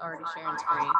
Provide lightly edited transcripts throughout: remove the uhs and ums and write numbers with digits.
already sharing screen.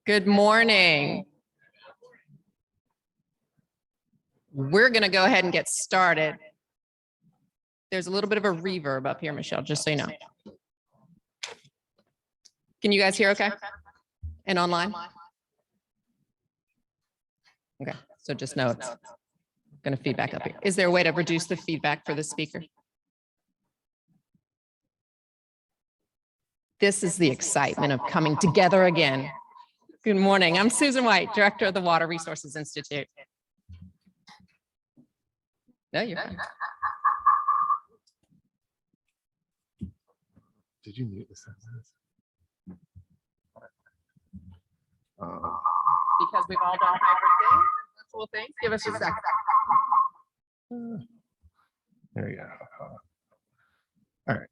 Good morning. We're going to go ahead and get started. There's a little bit of a reverb up here, Michelle, just so you know. Can you guys hear okay? And online? Okay, so just know it's going to feedback up here. Is there a way to reduce the feedback for the speaker? This is the excitement of coming together again. Good morning. I'm Susan White, Director of the Water Resources Institute. No, you're fine. Did you mute the sentence? Because we've all done hybrid things, virtual things. Give us a second. There you go. All right.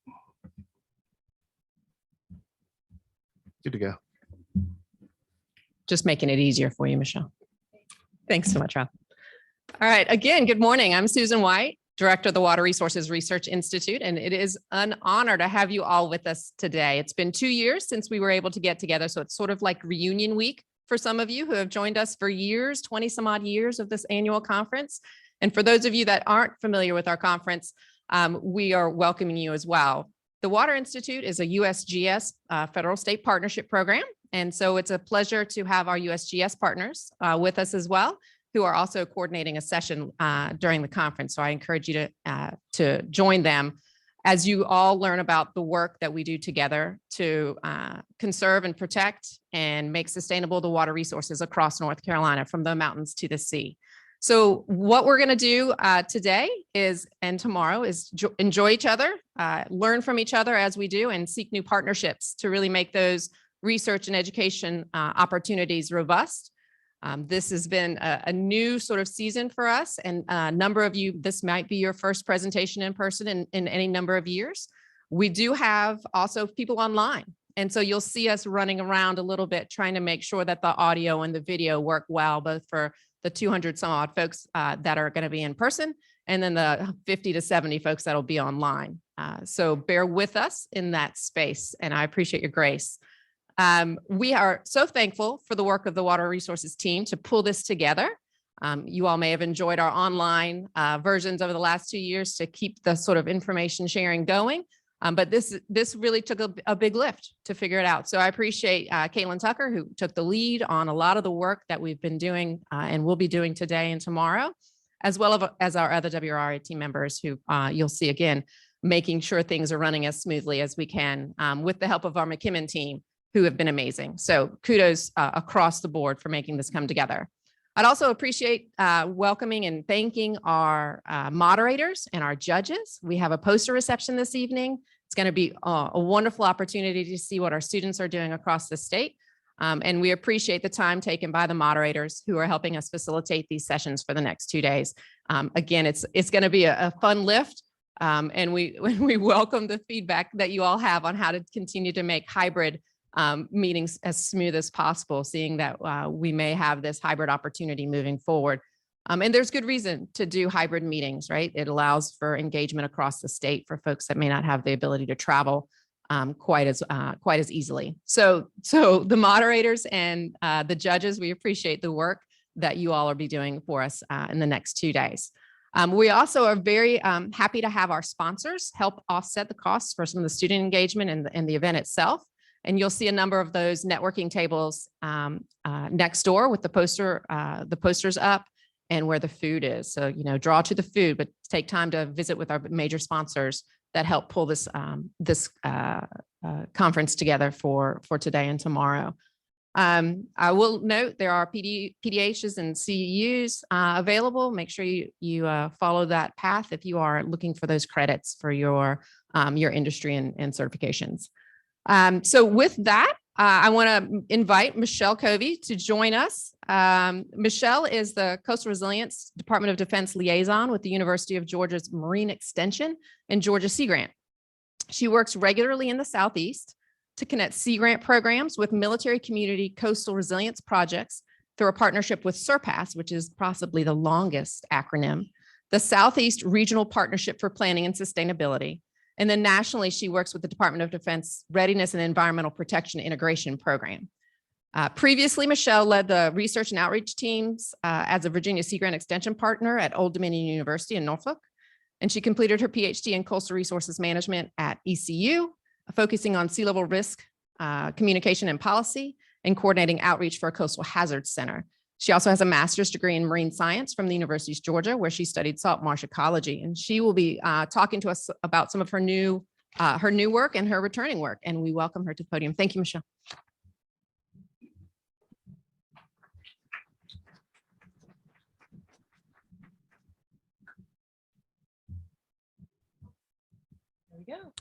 Good to go. Just making it easier for you, Michelle. Thanks so much, Rob. All right, again, good morning. I'm Susan White, Director of the Water Resources Research Institute, and it is an honor to have you all with us today. It's been 2 years since we were able to get together, so it's sort of like reunion week for some of you who have joined us for years, 20 some odd years of this annual conference. And for those of you that aren't familiar with our conference, we are welcoming you as well. The Water Institute is a USGS federal state partnership program. And so it's a pleasure to have our USGS partners with us as well, who are also coordinating a session during the conference. So I encourage you to join them as you all learn about the work that we do together to conserve and protect and make sustainable the water resources across North Carolina, from the mountains to the sea. So what we're going to do today and tomorrow is enjoy each other, learn from each other as we do, and seek new partnerships to really make those research and education opportunities robust. This has been a new sort of season for us, and a number of you, this might be your first presentation in person in any number of years. We do have also people online, and so you'll see us running around a little bit trying to make sure that the audio and the video work well, both for the 200 some odd folks that are going to be in person, and then the 50 to 70 folks that'll be online. So bear with us in that space, and I appreciate your grace. We are so thankful for the work of the Water Resources team to pull this together. You all may have enjoyed our online versions over the last 2 years to keep the sort of information sharing going. But this really took a big lift to figure it out. So I appreciate Caitlin Tucker, who took the lead on a lot of the work that we've been doing and will be doing today and tomorrow, as well as our other WRRI team members who you'll see again, making sure things are running as smoothly as we can with the help of our McKimmon team, who have been amazing. So kudos across the board for making this come together. I'd also appreciate welcoming and thanking our moderators and our judges. We have a poster reception this evening. It's going to be a wonderful opportunity to see what our students are doing across the state. And we appreciate the time taken by the moderators who are helping us facilitate these sessions for the next 2 days. Again, it's going to be a fun lift. And we welcome the feedback that you all have on how to continue to make hybrid meetings as smooth as possible, seeing that we may have this hybrid opportunity moving forward. And there's good reason to do hybrid meetings, right? It allows for engagement across the state for folks that may not have the ability to travel quite as easily. So the moderators and the judges, we appreciate the work that you all will be doing for us in the next 2 days. We also are very happy to have our sponsors help offset the costs for some of the student engagement and the event itself. And you'll see a number of those networking tables next door with the posters up and where the food is. So, draw to the food, but take time to visit with our major sponsors that help pull this conference together for today and tomorrow. I will note there are PDHs and CEUs available. Make sure you follow that path if you are looking for those credits for your industry and certifications. So with that, I want to invite Michelle Covi to join us. Michelle is the Coastal Resilience Department of Defense liaison with the University of Georgia's Marine Extension and Georgia Sea Grant. She works regularly in the Southeast to connect Sea Grant programs with military community coastal resilience projects through a partnership with SURPASS, which is possibly the longest acronym, the Southeast Regional Partnership for Planning and Sustainability. And then nationally, she works with the Department of Defense Readiness and Environmental Protection Integration Program. Previously, Michelle led the research and outreach teams as a Virginia Sea Grant Extension partner at Old Dominion University in Norfolk. And she completed her PhD in Coastal Resources Management at ECU, focusing on sea level risk, communication and policy, and coordinating outreach for a coastal hazards center. She also has a master's degree in marine science from the University of Georgia, where she studied salt marsh ecology. And she will be talking to us about some of her new work and her returning work. And we welcome her to the podium. Thank you, Michelle. There we go.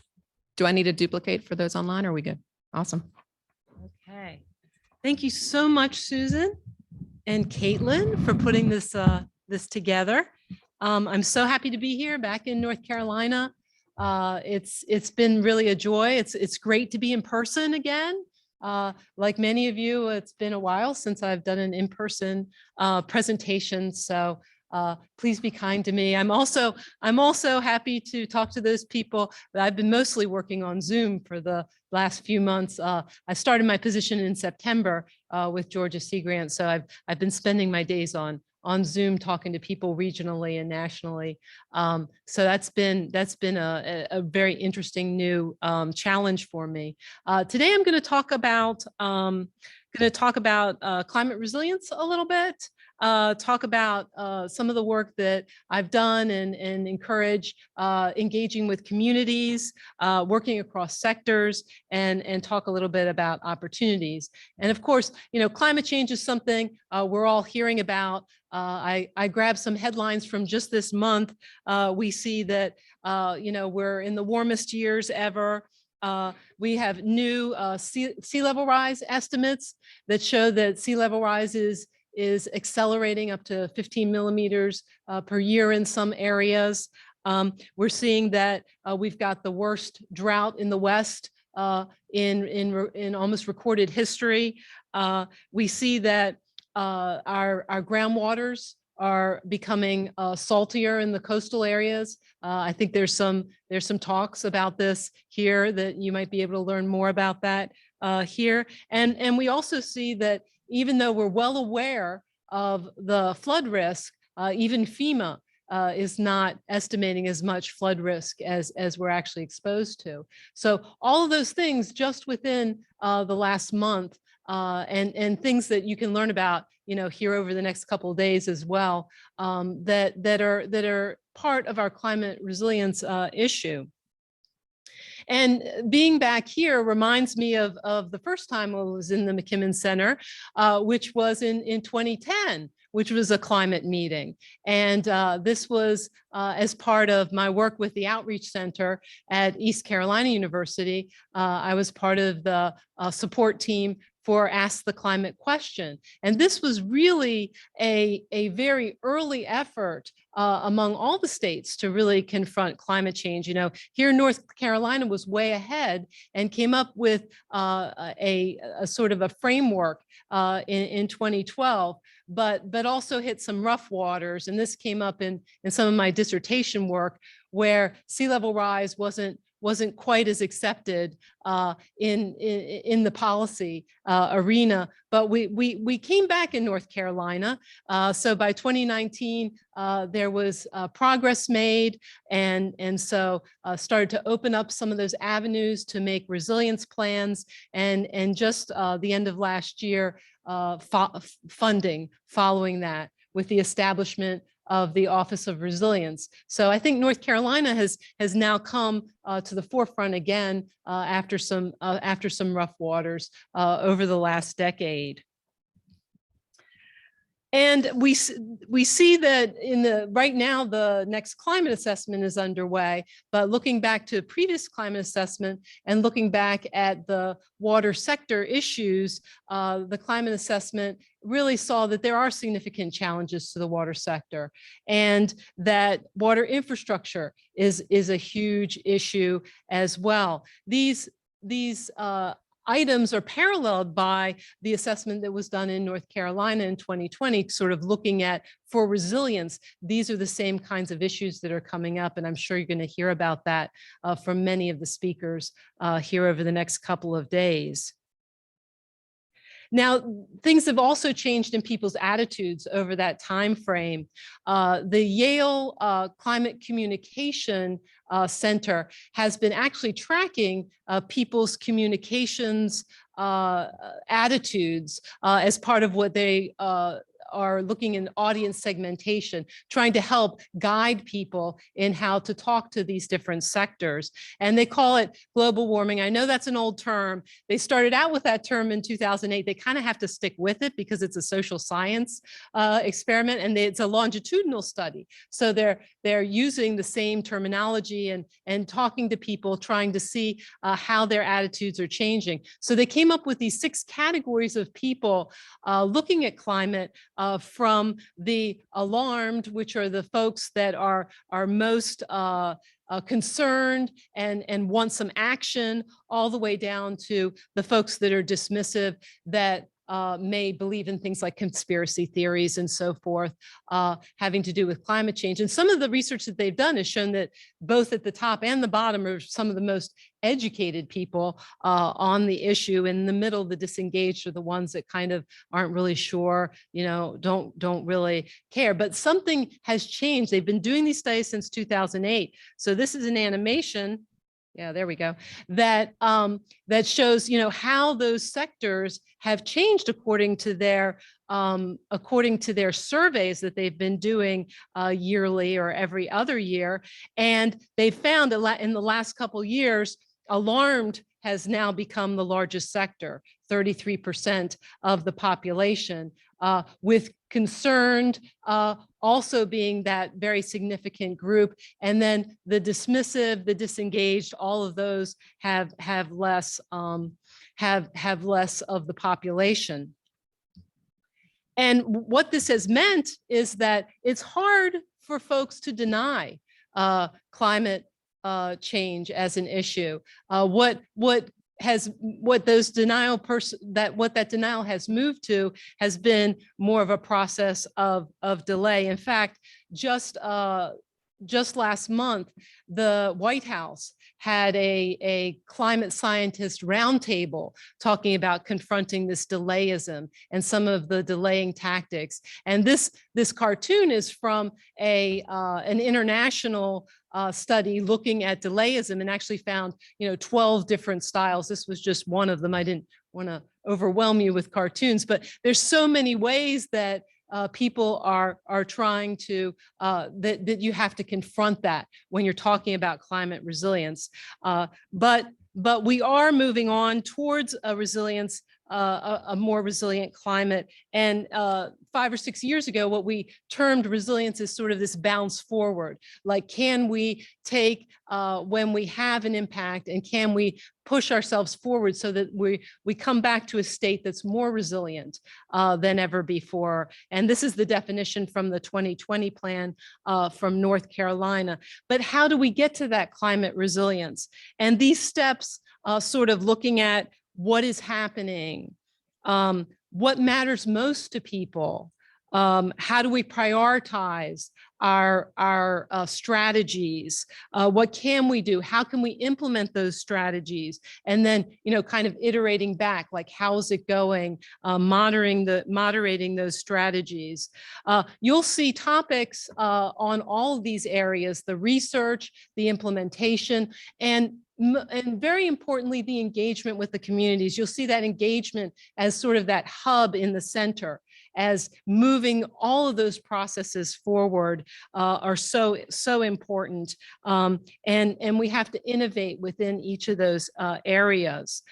Do I need a duplicate for those online, or are we good? Awesome. Okay. Thank you so much, Susan and Caitlin, for putting this together. I'm so happy to be here back in North Carolina. It's been really a joy. It's great to be in person again. Like many of you, it's been a while since I've done an in-person presentation. So please be kind to me. I'm also happy to talk to those people that I've been mostly working on Zoom for the last few months. I started my position in September with Georgia Sea Grant, so I've been spending my days on Zoom talking to people regionally and nationally. So that's been a very interesting new challenge for me. Today I'm going to talk about climate resilience a little bit. Talk about some of the work that I've done and encourage engaging with communities, working across sectors, and talk a little bit about opportunities. And of course, climate change is something we're all hearing about. I grabbed some headlines from just this month. We see that we're in the warmest years ever. We have new sea level rise estimates that show that sea level rise is accelerating up to 15 millimeters per year in some areas. We're seeing that we've got the worst drought in the West in almost recorded history. We see that our groundwaters are becoming saltier in the coastal areas. I think there's some talks about this here that you might be able to learn more about that here. And we also see that even though we're well aware of the flood risk, even FEMA is not estimating as much flood risk as we're actually exposed to. So all of those things just within the last month, and things that you can learn about, here over the next couple of days as well, that are part of our climate resilience issue. And being back here reminds me of the first time I was in the McKimmon Center, which was in 2010, which was a climate meeting. And this was as part of my work with the Outreach Center at East Carolina University. I was part of the support team for Ask the Climate Question. And this was really a very early effort among all the states to really confront climate change. You know, here North Carolina was way ahead and came up with a sort of a framework in 2012, but also hit some rough waters. And this came up in some of my dissertation work, where sea level rise wasn't quite as accepted in the policy arena. But we came back in North Carolina. So by 2019, there was progress made, and so started to open up some of those avenues to make resilience plans, and just the end of last year, funding following that with the establishment of the Office of Resilience. So I think North Carolina has now come to the forefront again after some rough waters over the last decade. And we see that right now the next climate assessment is underway, but looking back to previous climate assessment and looking back at the water sector issues, the climate assessment really saw that there are significant challenges to the water sector, and that water infrastructure is a huge issue as well. These items are paralleled by the assessment that was done in North Carolina in 2020, sort of looking at, for resilience, these are the same kinds of issues that are coming up. And I'm sure you're going to hear about that from many of the speakers here over the next couple of days. Now, things have also changed in people's attitudes over that time frame. The Yale Climate Communication Center has been actually tracking people's communications attitudes as part of what they are looking in audience segmentation, trying to help guide people in how to talk to these different sectors. And they call it global warming. I know that's an old term. They started out with that term in 2008. They kind of have to stick with it because it's a social science experiment, and it's a longitudinal study. So they're using the same terminology and talking to people, trying to see how their attitudes are changing. So they came up with these 6 categories of people looking at climate, from the alarmed, which are the folks that are most concerned and want some action, all the way down to the folks that are dismissive, that may believe in things like conspiracy theories and so forth, having to do with climate change. And some of the research that they've done has shown that both at the top and the bottom are some of the most educated people on the issue. In the middle, the disengaged are the ones that kind of aren't really sure, you know, don't really care. But something has changed. They've been doing these studies since 2008. So this is an animation. Yeah, there we go. That shows, you know, how those sectors have changed according to their surveys that they've been doing yearly or every other year. And they found in the last couple of years, alarmed has now become the largest sector, 33% of the population, with concerned also being that very significant group. And then the dismissive, the disengaged, all of those have less of the population. And what this has meant is that it's hard for folks to deny climate change as an issue. What that denial has moved to has been more of a process of delay. In fact, just last month, the White House had a climate scientist roundtable talking about confronting this delayism and some of the delaying tactics. And this cartoon is from an international study looking at delayism, and actually found 12 different styles. This was just one of them. I didn't want to overwhelm you with cartoons, but there's so many ways that people are trying to, that you have to confront that when you're talking about climate resilience. But we are moving on towards a resilience a more resilient climate. And 5 or 6 years ago, what we termed resilience is sort of this bounce forward. Like, can we take when we have an impact, and can we push ourselves forward so that we come back to a state that's more resilient than ever before? And this is the definition from the 2020 plan from North Carolina. But how do we get to that climate resilience? And these steps, sort of looking at what is happening, what matters most to people, how do we prioritize our strategies, what can we do, how can we implement those strategies, and then kind of iterating back, like how's it going, moderating those strategies. You'll see topics on all of these areas: the research, the implementation, and very importantly, the engagement with the communities. You'll see that engagement as sort of that hub in the center, as moving all of those processes forward are so important. And we have to innovate within each of those areas.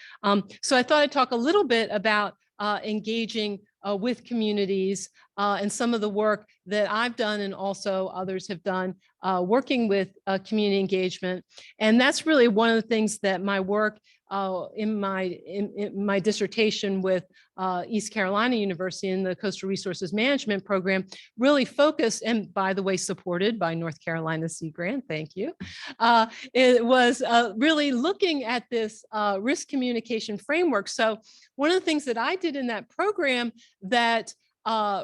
So I thought I'd talk a little bit about engaging with communities and some of the work that I've done and also others have done working with community engagement. And that's really one of the things that my work in my dissertation with East Carolina University in the Coastal Resources Management program really focused, and by the way, supported by North Carolina Sea Grant, thank you. It was really looking at this risk communication framework. So one of the things that I did in that program that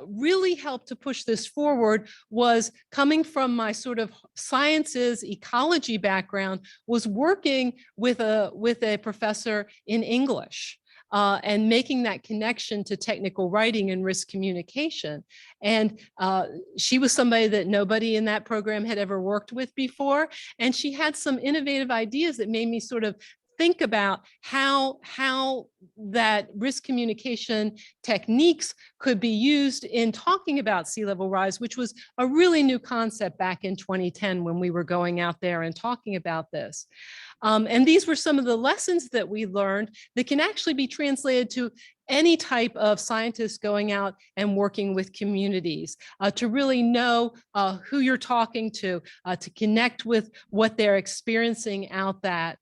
really helped to push this forward was coming from my sort of sciences ecology background, was working with a professor in English. And making that connection to technical writing and risk communication. And she was somebody that nobody in that program had ever worked with before. And she had some innovative ideas that made me sort of think about how that risk communication techniques could be used in talking about sea level rise, which was a really new concept back in 2010 when we were going out there and talking about this. And these were some of the lessons that we learned that can actually be translated to any type of scientist going out and working with communities, to really know who you're talking to connect with what they're experiencing out there,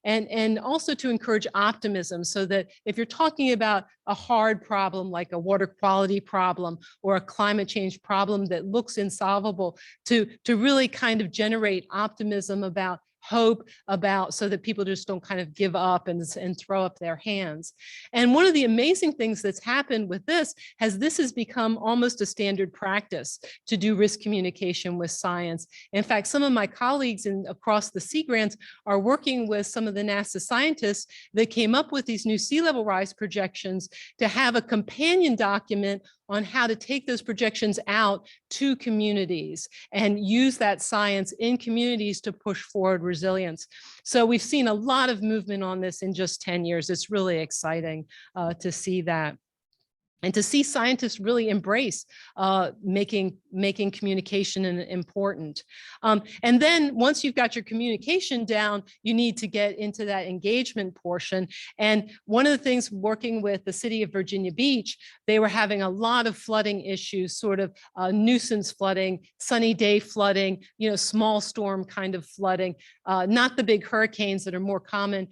and also to encourage optimism, so that if you're talking about a hard problem like a water quality problem or a climate change problem that looks insolvable, to really kind of generate optimism about hope, about so that people just don't kind of give up and throw up their hands. And one of the amazing things that's happened with this has become almost a standard practice to do risk communication with science. In fact, some of my colleagues across the Sea Grants are working with some of the NASA scientists that came up with these new sea level rise projections to have a companion document on how to take those projections out to communities and use that science in communities to push forward resilience. So we've seen a lot of movement on this in just 10 years. It's really exciting to see that. And to see scientists really embrace making communication important. And then once you've got your communication down, you need to get into that engagement portion. And one of the things, working with the city of Virginia Beach, they were having a lot of flooding issues, sort of nuisance flooding, sunny day flooding, small storm kind of flooding, not the big hurricanes that are more common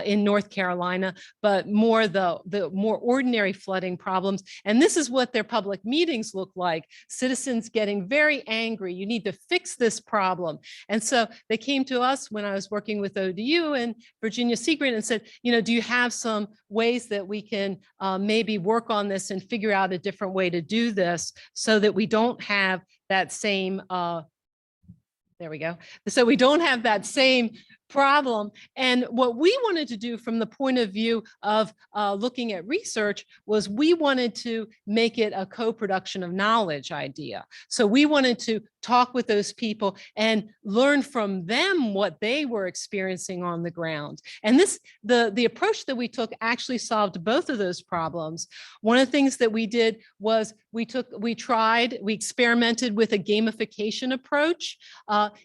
in North Carolina, but more the more ordinary flooding problems. And this is what their public meetings look like. Citizens getting very angry. You need to fix this problem. And so they came to us when I was working with ODU and Virginia Sea Grant and said, do you have some ways that we can maybe work on this and figure out a different way to do this so that we don't have that same, there we go. So we don't have that same problem. And what we wanted to do from the point of view of looking at research was we wanted to make it a co-production of knowledge idea. So we wanted to talk with those people and learn from them what they were experiencing on the ground. And the approach that we took actually solved both of those problems. One of the things that we did was we experimented with a gamification approach.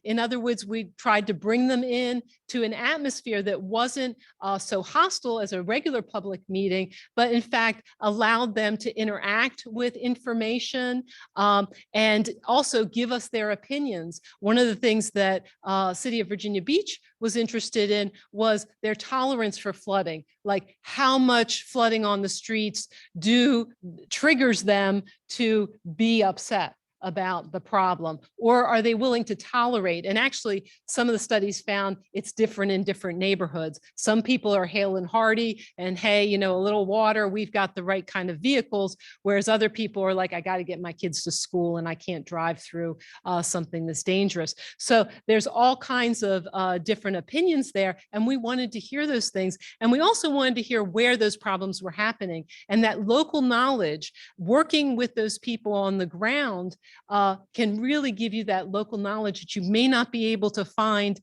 In other words, we tried to bring them in to an atmosphere that wasn't so hostile as a regular public meeting, but in fact allowed them to interact with information and also give us their opinions. One of the things that City of Virginia Beach was interested in was their tolerance for flooding, like how much flooding on the streets triggers them to be upset about the problem, or are they willing to tolerate? And actually, some of the studies found it's different in different neighborhoods. Some people are hale and hearty and, hey, you know, a little water, we've got the right kind of vehicles, whereas other people are like, I got to get my kids to school and I can't drive through something that's dangerous. So there's all kinds of different opinions there, and we wanted to hear those things. And we also wanted to hear where those problems were happening, and that local knowledge, working with those people on the ground, can really give you that local knowledge that you may not be able to find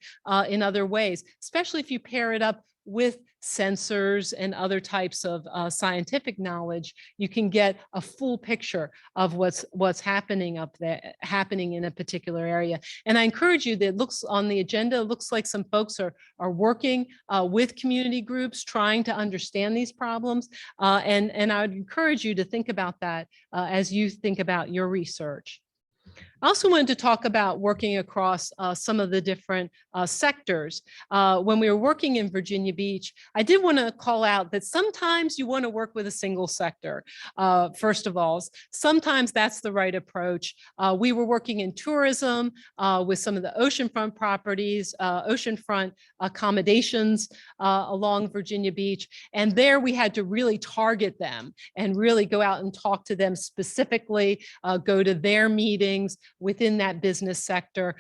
in other ways, especially if you pair it up with sensors and other types of scientific knowledge. You can get a full picture of what's happening up there, happening in a particular area. And I encourage you, that looks on the agenda, it looks like some folks are working with community groups, trying to understand these problems. And I would encourage you to think about that as you think about your research. I also wanted to talk about working across some of the different sectors. When we were working in Virginia Beach, I did want to call out that sometimes you want to work with a single sector. First of all, sometimes that's the right approach. We were working in tourism with some of the oceanfront properties, oceanfront accommodations along Virginia Beach. And there we had to really target them and really go out and talk to them specifically, go to their meetings within that business sector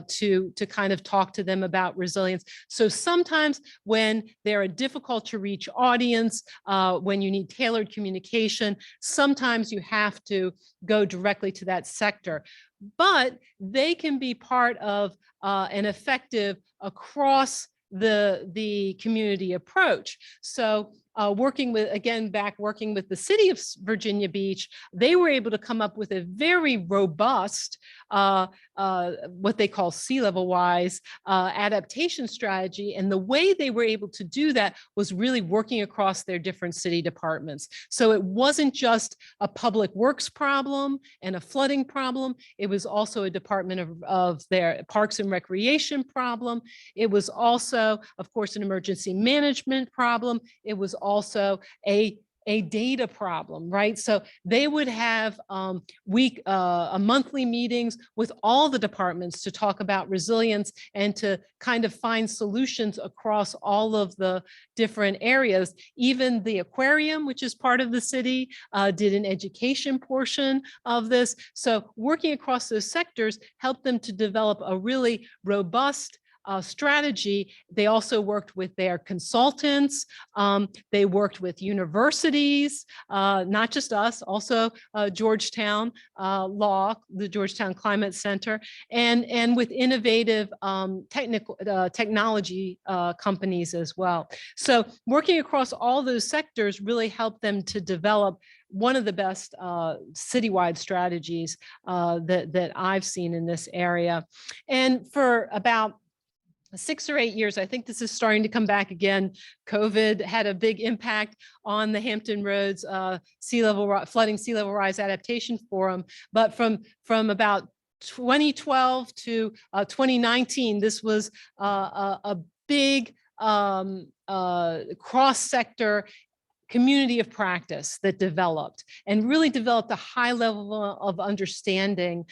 to kind of talk to them about resilience. So sometimes when they're a difficult to reach audience, when you need tailored communication, sometimes you have to go directly to that sector. But they can be part of an effective across the community approach. So working with the City of Virginia Beach, they were able to come up with a very robust, what they call sea level wise adaptation strategy. And the way they were able to do that was really working across their different city departments. So it wasn't just a public works problem and a flooding problem. It was also a Department of their Parks and Recreation problem. It was also, of course, an emergency management problem. It was also a data problem, right? So they would have monthly meetings with all the departments to talk about resilience and to kind of find solutions across all of the different areas. Even the aquarium, which is part of the city, did an education portion of this. So working across those sectors helped them to develop a really robust strategy. They also worked with their consultants. They worked with universities, not just us, also Georgetown Law, the Georgetown Climate Center, and with innovative technology companies as well. So working across all those sectors really helped them to develop one of the best citywide strategies that I've seen in this area. And for about 6 or 8 years, I think this is starting to come back again. COVID had a big impact on the Hampton Roads flooding sea level rise adaptation forum. But from about 2012 to 2019, this was a big cross-sector community of practice that developed and really developed a high level of understanding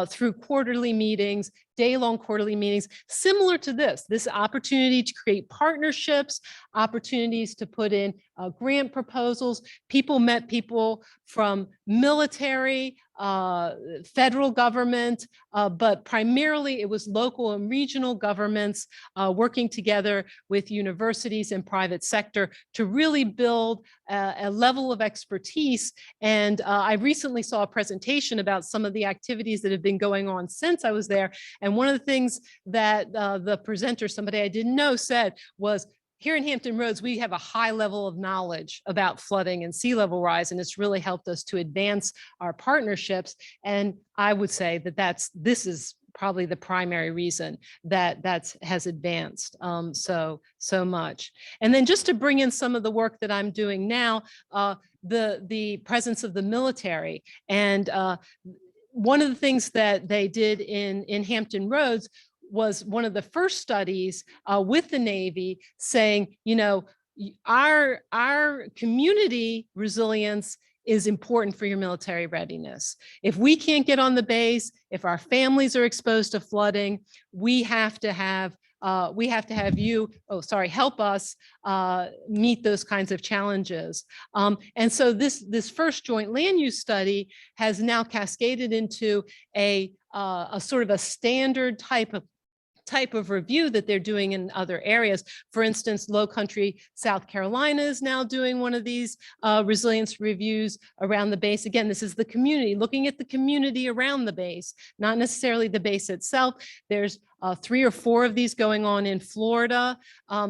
through quarterly meetings, day-long quarterly meetings, similar to this opportunity to create partnerships, opportunities to put in grant proposals. People met people from military, federal government, but primarily it was local and regional governments working together with universities and private sector to really build a level of expertise. And I recently saw a presentation about some of the activities that have been going on since I was there. And one of the things that the presenter, somebody I didn't know, said was, here in Hampton Roads, we have a high level of knowledge about flooding and sea level rise, and it's really helped us to advance our partnerships. And I would say that this is probably the primary reason that has advanced so much. And then just to bring in some of the work that I'm doing now, the presence of the military. And one of the things that they did in Hampton Roads was one of the first studies with the Navy saying, you know, our community resilience is important for your military readiness. If we can't get on the base, if our families are exposed to flooding, we have to have you, help us meet those kinds of challenges. And so this first joint land use study has now cascaded into a sort of a standard type of review that they're doing in other areas. For instance, Low Country, South Carolina is now doing one of these resilience reviews around the base. Again, this is the community, looking at the community around the base, not necessarily the base itself. There's 3 or 4 of these going on in Florida.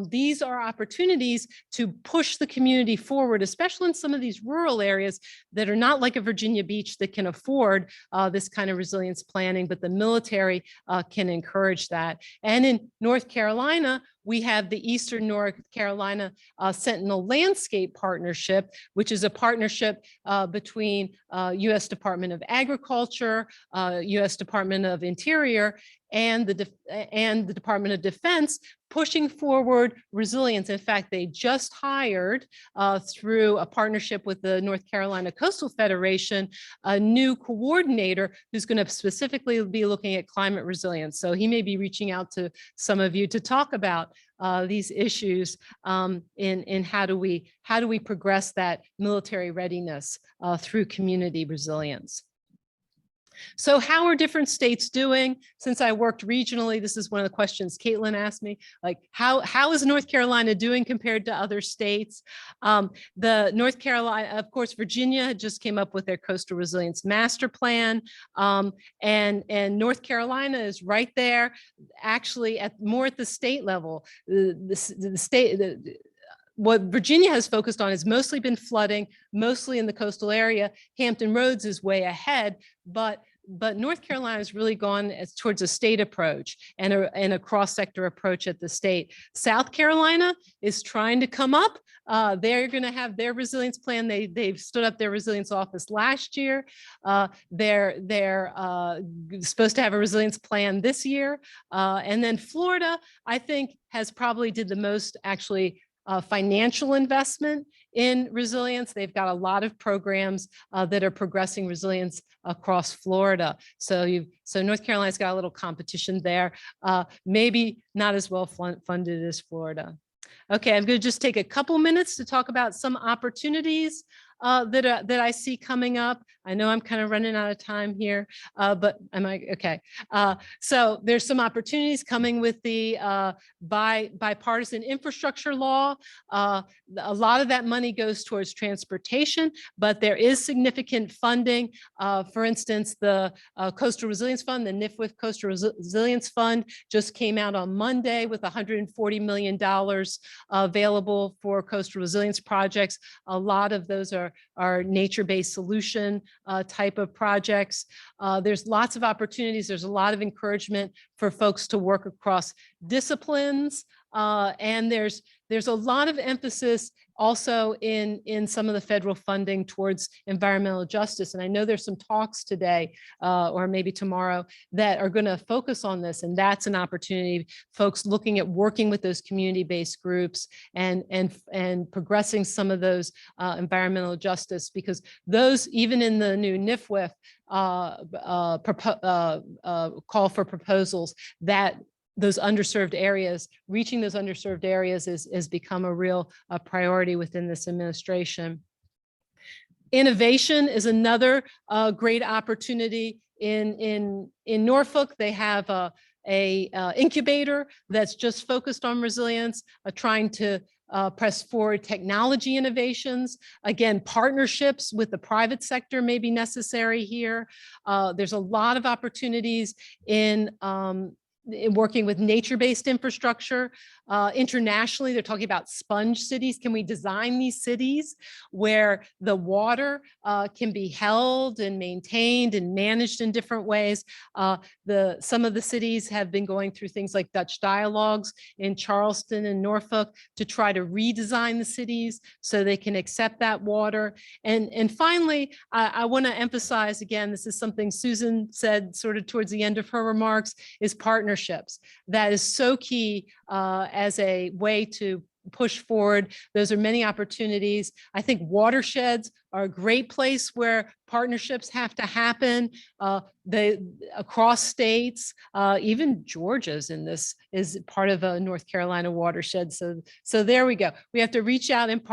These are opportunities to push the community forward, especially in some of these rural areas that are not like a Virginia Beach that can afford this kind of resilience planning, but the military can encourage that. And in North Carolina, we have the Eastern North Carolina Sentinel Landscape Partnership, which is a partnership between U.S. Department of Agriculture, U.S. Department of Interior, and the Department of Defense, pushing forward resilience. In fact, they just hired through a partnership with the North Carolina Coastal Federation, a new coordinator who's going to specifically be looking at climate resilience. So he may be reaching out to some of you to talk about these issues in how do we progress that military readiness through community resilience. So how are different states doing? Since I worked regionally, this is one of the questions Caitlin asked me, like how is North Carolina doing compared to other states? The North Carolina, of course, Virginia just came up with their Coastal Resilience Master Plan, and North Carolina is right there, actually more at the state level. What Virginia has focused on has mostly been flooding, mostly in the coastal area. Hampton Roads is way ahead, but North Carolina has really gone towards a state approach and a cross-sector approach at the state. South Carolina is trying to come up. They're going to have their resilience plan. They've stood up their resilience office last year. They're supposed to have a resilience plan this year. And then Florida, I think, has probably did the most actually financial investment in resilience. They've got a lot of programs that are progressing resilience across Florida. So North Carolina's got a little competition there, maybe not as well funded as Florida. Okay, I'm going to just take a couple minutes to talk about some opportunities that I see coming up. I know I'm kind of running out of time here, but am I okay? So there's some opportunities coming with the bipartisan infrastructure law. A lot of that money goes towards transportation, but there is significant funding. For instance, the Coastal Resilience Fund, the NIFWIF Coastal Resilience Fund, just came out on Monday with $140 million available for coastal resilience projects. A lot of those are nature-based solution type of projects. There's lots of opportunities. There's a lot of encouragement for folks to work across disciplines. And there's a lot of emphasis also in some of the federal funding towards environmental justice. And I know there's some talks today or maybe tomorrow that are going to focus on this. And that's an opportunity, folks looking at working with those community-based groups and progressing some of those environmental justice, because those, even in the new NIFWIF call for proposals, that those underserved areas, reaching those underserved areas has become a real priority within this administration. Innovation is another great opportunity. In Norfolk, they have a incubator that's just focused on resilience, trying to press forward technology innovations. Again, partnerships with the private sector may be necessary here. There's a lot of opportunities in working with nature-based infrastructure. Internationally, they're talking about sponge cities. Can we design these cities where the water can be held and maintained and managed in different ways? Some of the cities have been going through things like Dutch dialogues in Charleston and Norfolk to try to redesign the cities so they can accept that water. And finally, I want to emphasize again, this is something Susan said sort of towards the end of her remarks, is partnerships. That is so key as a way to push forward. Those are many opportunities. I think watersheds are a great place where partnerships have to happen. Across states, even Georgia's in this is part of a North Carolina watershed. So there we go. We have to reach out and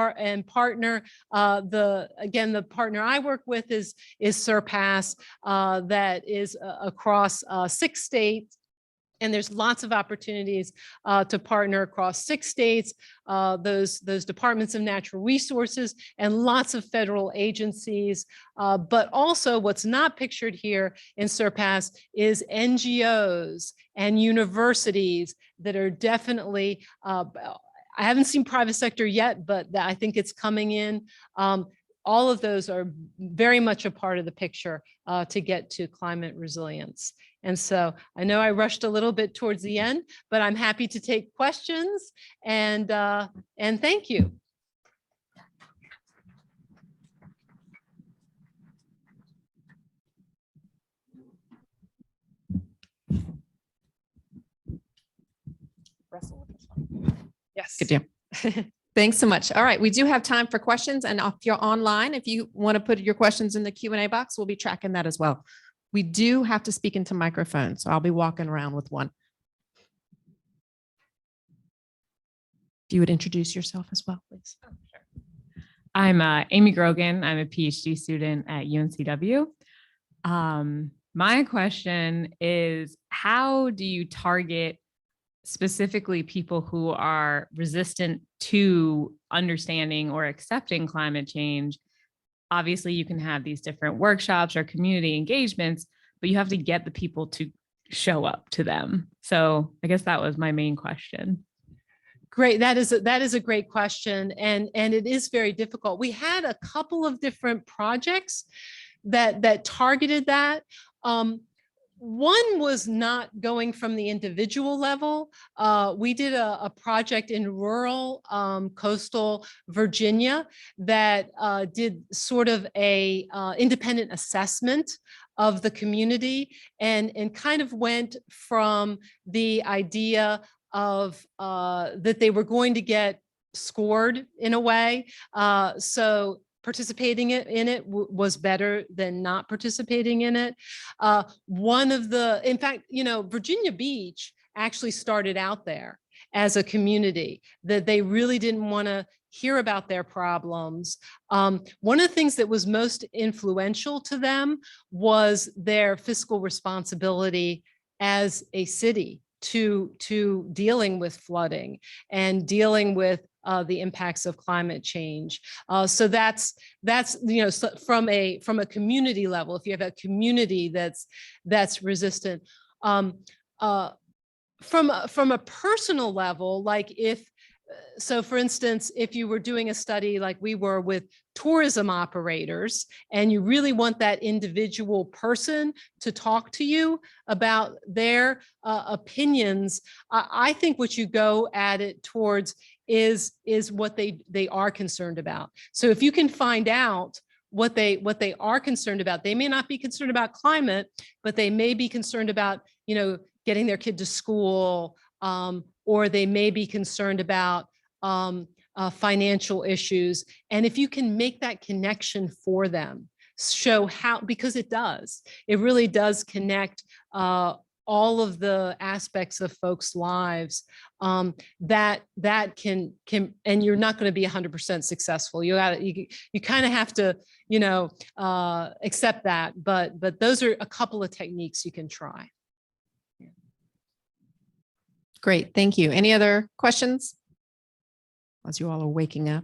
partner. The partner I work with is Surpass, that is across 6 states. And there's lots of opportunities to partner across 6 states, those departments of natural resources, and lots of federal agencies. But also what's not pictured here in Surpass is NGOs and universities that are definitely, I haven't seen private sector yet, but I think it's coming in. All of those are very much a part of the picture to get to climate resilience. And so I know I rushed a little bit towards the end, but I'm happy to take questions and thank you. Yes. Good deal. Thanks so much. All right, we do have time for questions, and if you're online, if you want to put your questions in the Q&A box, we'll be tracking that as well. We do have to speak into microphones, so I'll be walking around with one. If you would introduce yourself as well, please. Oh, sure. I'm Amy Grogan. I'm a PhD student at UNCW. My question is, how do you target specifically people who are resistant to understanding or accepting climate change? Obviously, you can have these different workshops or community engagements, but you have to get the people to show up to them. So I guess that was my main question. Great. That is a great question. And it is very difficult. We had a couple of different projects that targeted that. One was not going from the individual level. We did a project in rural coastal Virginia that did sort of a independent assessment of the community and kind of went from the idea of that they were going to get scored in a way. So participating in it was better than not participating in it. In fact, Virginia Beach actually started out there as a community that they really didn't want to hear about their problems. One of the things that was most influential to them was their fiscal responsibility as a city to dealing with flooding and dealing with the impacts of climate change. So that's from a community level. If you have a community that's resistant, from a personal level, like so for instance, if you were doing a study like we were with tourism operators, and you really want that individual person to talk to you about their opinions, I think what you go at it towards is what they are concerned about. So if you can find out what they are concerned about, they may not be concerned about climate, but they may be concerned about, getting their kid to school, or they may be concerned about financial issues. And if you can make that connection for them, show how, because it really does connect all of the aspects of folks' lives, that can, and you're not going to be 100% successful. You kind of have to, accept that, but those are a couple of techniques you can try. Great, thank you. Any other questions? As you all are waking up,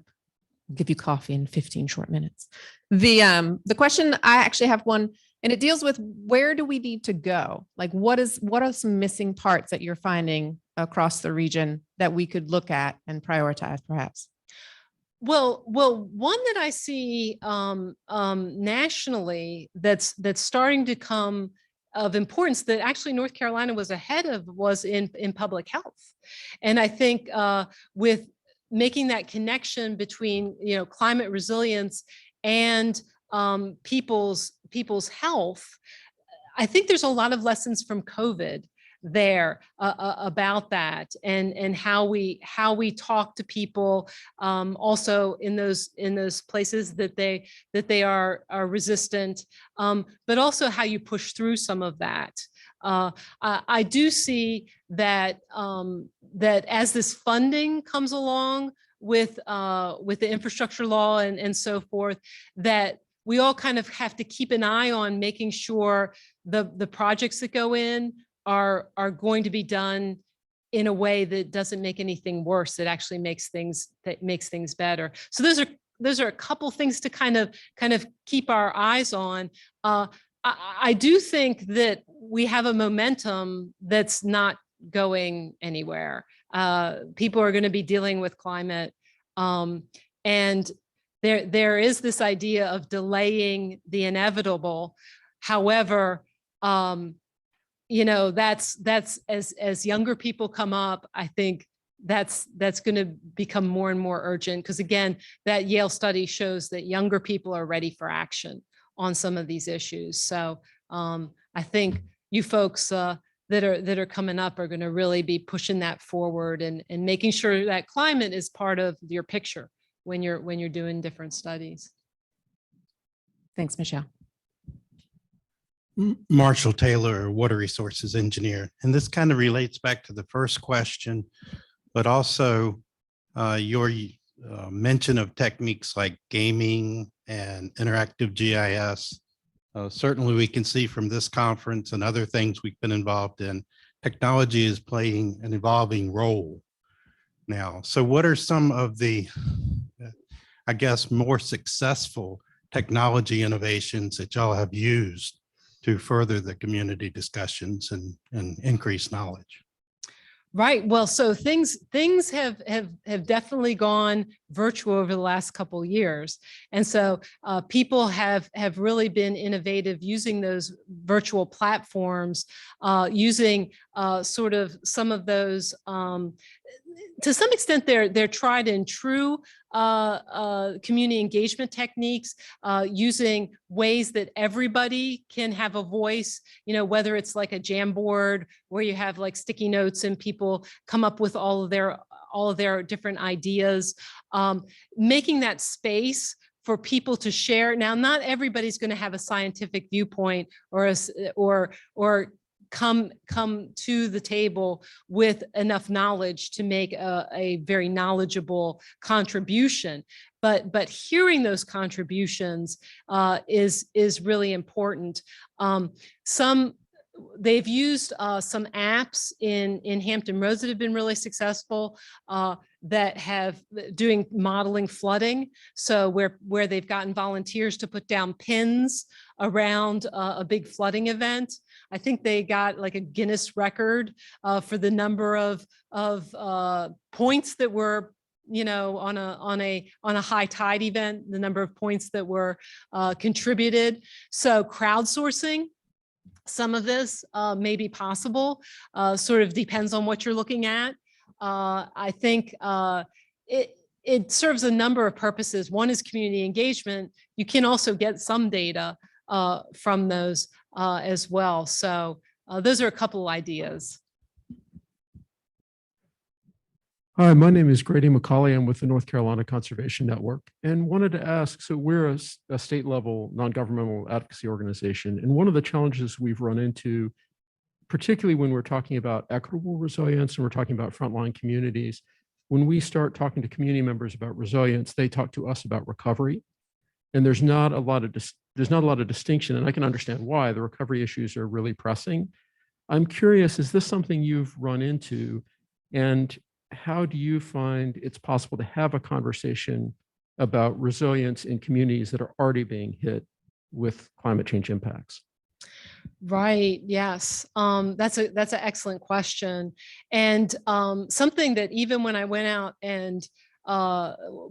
I'll give you coffee in 15 short minutes. The question, I actually have one And it deals with where do we need to go? Like what are some missing parts that you're finding across the region that we could look at and prioritize perhaps? Well, one that I see nationally that's starting to come of importance that actually North Carolina was ahead of was in public health. And I think with making that connection between, climate resilience and people's health, I think there's a lot of lessons from COVID there about that and how we talk to people also in those places that they are resistant, but also how you push through some of that. I do see that that as this funding comes along with the infrastructure law and so forth, that we all kind of have to keep an eye on making sure the projects that go in are going to be done in a way that doesn't make anything worse, that actually makes things better. So those are a couple things to kind of keep our eyes on. I do think that we have a momentum that's not going anywhere. People are going to be dealing with climate, and there is this idea of delaying the inevitable. However, that's as younger people come up, I think that's going to become more and more urgent, because again, that Yale study shows that younger people are ready for action on some of these issues. So I think you folks that are coming up are going to really be pushing that forward and making sure that climate is part of your picture when you're doing different studies. Thanks, Michelle. Marshall Taylor, water resources engineer. And this kind of relates back to the first question, but also your mention of techniques like gaming and interactive GIS. Certainly we can see from this conference and other things we've been involved in, technology is playing an evolving role now. So what are some of the, I guess, more successful technology innovations that y'all have used to further the community discussions and increase knowledge? Right. Well, so things have definitely gone virtual over the last couple of years, and so people have really been innovative using those virtual platforms, using sort of some of those. To some extent, they're tried and true community engagement techniques, using ways that everybody can have a voice, whether it's like a Jamboard where you have like sticky notes and people come up with all of their different ideas, making that space for people to share. Now, not everybody's going to have a scientific viewpoint or come to the table with enough knowledge to make a very knowledgeable contribution. But hearing those contributions is really important. They've used some apps in Hampton Roads that have been really successful, that have doing modeling flooding. So where they've gotten volunteers to put down pins around a big flooding event. I think they got like a Guinness record for the number of points that were, on a high tide event, the number of points that were contributed. So crowdsourcing some of this may be possible, sort of depends on what you're looking at. I think it serves a number of purposes. One is community engagement. You can also get some data from those as well. So those are a couple ideas. Hi, my name is Grady McCauley. I'm with the North Carolina Conservation Network and wanted to ask, so we're a state level non-governmental advocacy organization. And one of the challenges we've run into, particularly when we're talking about equitable resilience and we're talking about frontline communities, when we start talking to community members about resilience, they talk to us about recovery. And there's not a lot of distinction, and I can understand why. The recovery issues are really pressing. I'm curious, is this something you've run into? And how do you find it's possible to have a conversation about resilience in communities that are already being hit with climate change impacts? Right. Yes. That's an excellent question. And something that even when I went out and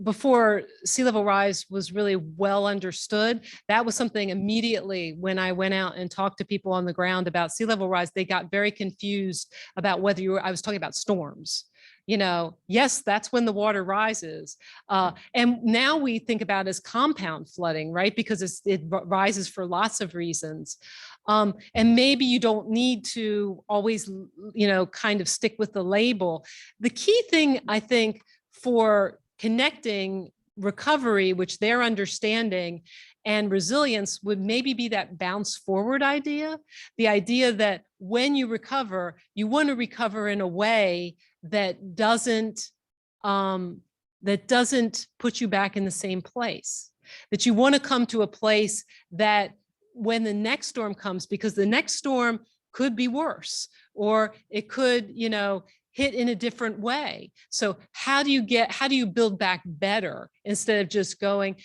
before sea level rise was really well understood, that was something immediately when I went out and talked to people on the ground about sea level rise, they got very confused about whether I was talking about storms. You know, yes, that's when the water rises. And now we think about it as compound flooding, right? Because it rises for lots of reasons. And maybe you don't need to always, you know, kind of stick with the label. The key thing, I think, for connecting recovery, which they're understanding, and resilience would maybe be that bounce forward idea. The idea that when you recover, you want to recover in a way that doesn't put you back in the same place, that you want to come to a place that when the next storm comes, because the next storm could be worse, or it could, you know, hit in a different way. So how do you build back better instead of just going?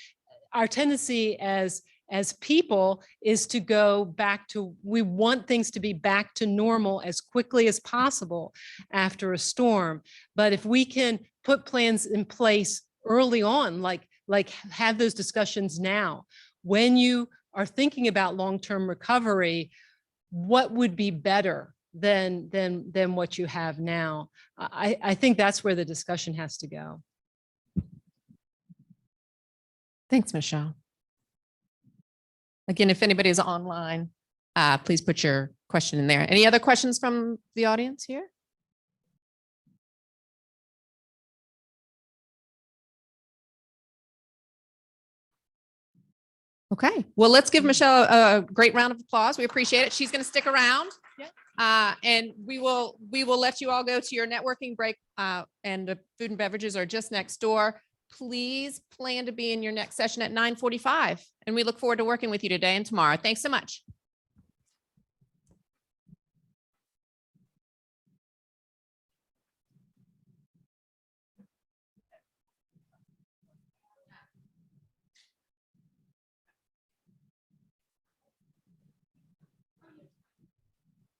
Our tendency as people is to go back to, we want things to be back to normal as quickly as possible after a storm. But if we can put plans in place early on, like have those discussions now, when you are thinking about long-term recovery, what would be better than what you have now? I think that's where the discussion has to go. Thanks, Michelle. Again, if anybody is online, please put your question in there. Any other questions from the audience here? Okay, well, let's give Michelle a great round of applause. We appreciate it. She's going to stick around. And we will let you all go to your networking break, and the food and beverages are just next door. Please plan to be in your next session at 9:45. And we look forward to working with you today and tomorrow. Thanks so much.